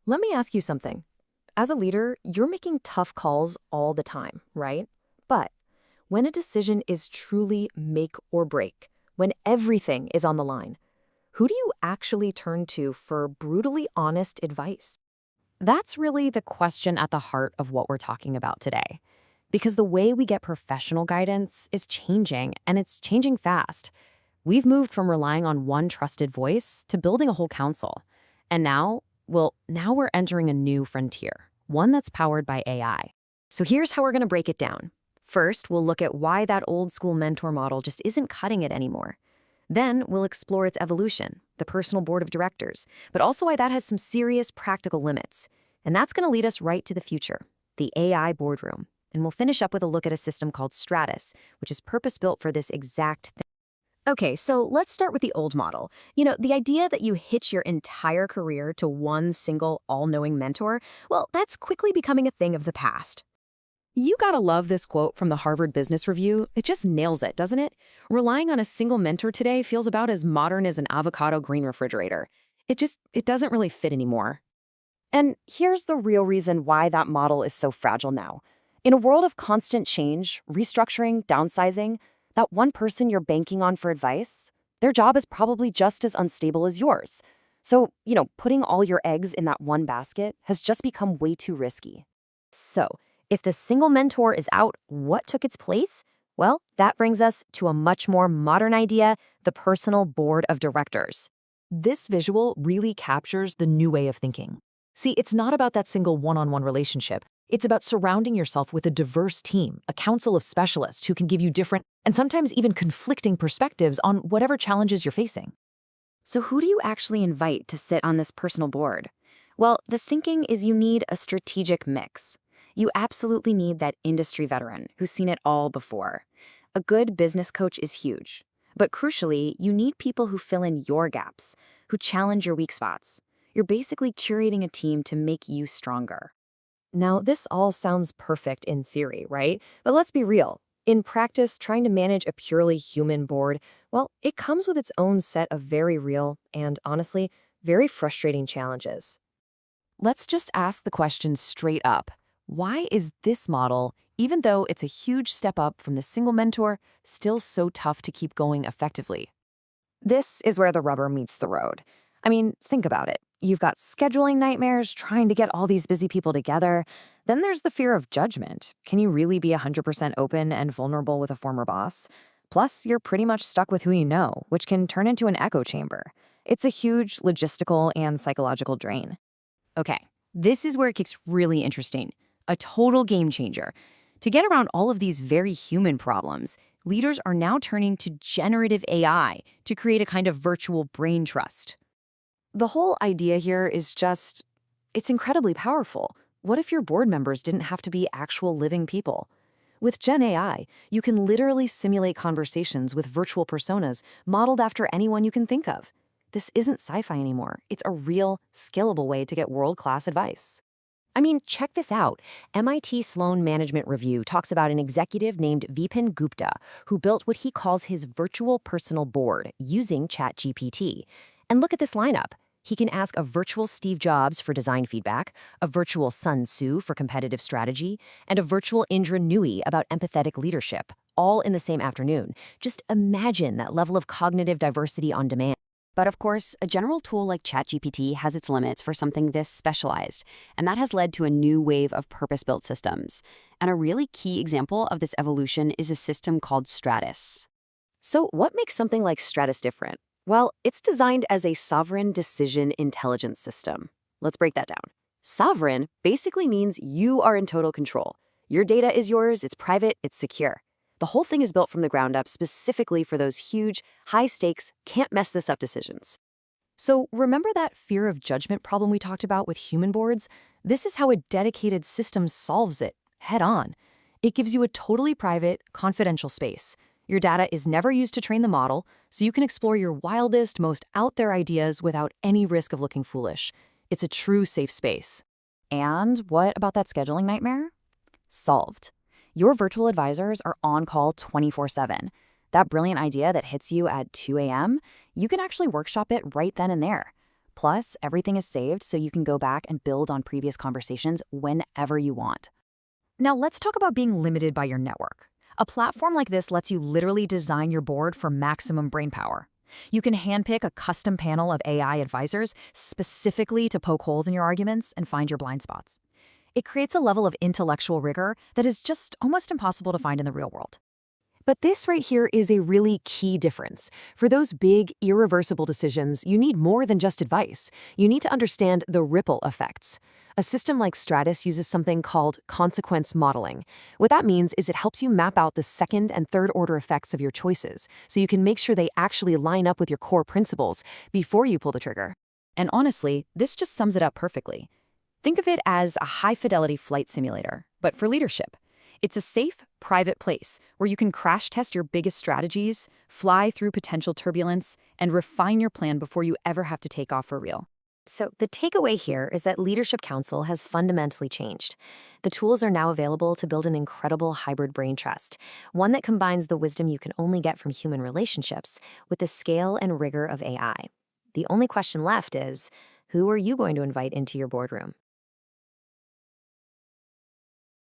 Let me ask you something. As a leader, you're making tough calls all the time, right? But when a decision is truly make or break, when everything is on the line, who do you actually turn to for brutally honest advice? That's really the question at the heart of what we're talking about today. Because the way we get professional guidance is changing, and it's changing fast. We've moved from relying on one trusted voice to building a whole council. And now we're entering a new frontier, one that's powered by AI. So here's how we're going to break it down. First, we'll look at why that old school mentor model just isn't cutting it anymore. Then we'll explore its evolution, the personal board of directors, but also why that has some serious practical limits. And that's going to lead us right to the future, the AI boardroom. And we'll finish up with a look at a system called Stratis, which is purpose-built for this exact thing. Okay, so let's start with the old model. The idea that you hitch your entire career to one single all-knowing mentor, well, that's quickly becoming a thing of the past. You gotta love this quote from the Harvard Business Review. It just nails it, doesn't it? Relying on a single mentor today feels about as modern as an avocado green refrigerator. It doesn't really fit anymore. And here's the real reason why that model is so fragile now. In a world of constant change, restructuring, downsizing, that one person you're banking on for advice, their job is probably just as unstable as yours. So, putting all your eggs in that one basket has just become way too risky. So, if the single mentor is out, what took its place? Well, that brings us to a much more modern idea, the personal board of directors. This visual really captures the new way of thinking. See, it's not about that single one-on-one relationship. It's about surrounding yourself with a diverse team, a council of specialists who can give you different and sometimes even conflicting perspectives on whatever challenges you're facing. So who do you actually invite to sit on this personal board? Well, the thinking is you need a strategic mix. You absolutely need that industry veteran who's seen it all before. A good business coach is huge. But crucially, you need people who fill in your gaps, who challenge your weak spots. You're basically curating a team to make you stronger. Now, this all sounds perfect in theory, right? But let's be real. In practice, trying to manage a purely human board, well, it comes with its own set of very real and, honestly, very frustrating challenges. Let's just ask the question straight up. Why is this model, even though it's a huge step up from the single mentor, still so tough to keep going effectively? This is where the rubber meets the road. I mean, think about it. You've got scheduling nightmares, trying to get all these busy people together. Then there's the fear of judgment. Can you really be 100% open and vulnerable with a former boss? Plus, you're pretty much stuck with who you know, which can turn into an echo chamber. It's a huge logistical and psychological drain. Okay, this is where it gets really interesting. A total game changer. To get around all of these very human problems, leaders are now turning to generative AI to create a kind of virtual brain trust. The whole idea here is it's incredibly powerful. What if your board members didn't have to be actual living people? With Gen AI, you can literally simulate conversations with virtual personas modeled after anyone you can think of. This isn't sci-fi anymore. It's a real, scalable way to get world-class advice. I mean, check this out. MIT Sloan Management Review talks about an executive named Vipin Gupta who built what he calls his virtual personal board using ChatGPT. And look at this lineup. He can ask a virtual Steve Jobs for design feedback, a virtual Sun Tzu for competitive strategy, and a virtual Indra Nooyi about empathetic leadership, all in the same afternoon. Just imagine that level of cognitive diversity on demand. But of course, a general tool like ChatGPT has its limits for something this specialized, and that has led to a new wave of purpose-built systems. And a really key example of this evolution is a system called Stratis. So what makes something like Stratis different? Well, it's designed as a sovereign decision intelligence system. Let's break that down. Sovereign basically means you are in total control. Your data is yours, it's private, it's secure. The whole thing is built from the ground up specifically for those huge, high-stakes, can't-mess-this-up decisions. So remember that fear of judgment problem we talked about with human boards? This is how a dedicated system solves it, head-on. It gives you a totally private, confidential space. Your data is never used to train the model, so you can explore your wildest, most out-there ideas without any risk of looking foolish. It's a true safe space. And what about that scheduling nightmare? Solved. Your virtual advisors are on call 24/7. That brilliant idea that hits you at 2 a.m., you can actually workshop it right then and there. Plus, everything is saved so you can go back and build on previous conversations whenever you want. Now, let's talk about being limited by your network. A platform like this lets you literally design your board for maximum brainpower. You can handpick a custom panel of AI advisors specifically to poke holes in your arguments and find your blind spots. It creates a level of intellectual rigor that is just almost impossible to find in the real world. But this right here is a really key difference. For those big, irreversible decisions, you need more than just advice. You need to understand the ripple effects. A system like Stratis uses something called consequence modeling. What that means is it helps you map out the second and third order effects of your choices, so you can make sure they actually line up with your core principles before you pull the trigger. And honestly, this just sums it up perfectly. Think of it as a high-fidelity flight simulator, but for leadership. It's a safe, private place where you can crash test your biggest strategies, fly through potential turbulence, and refine your plan before you ever have to take off for real. So the takeaway here is that Leadership Council has fundamentally changed. The tools are now available to build an incredible hybrid brain trust, one that combines the wisdom you can only get from human relationships with the scale and rigor of AI. The only question left is, who are you going to invite into your boardroom?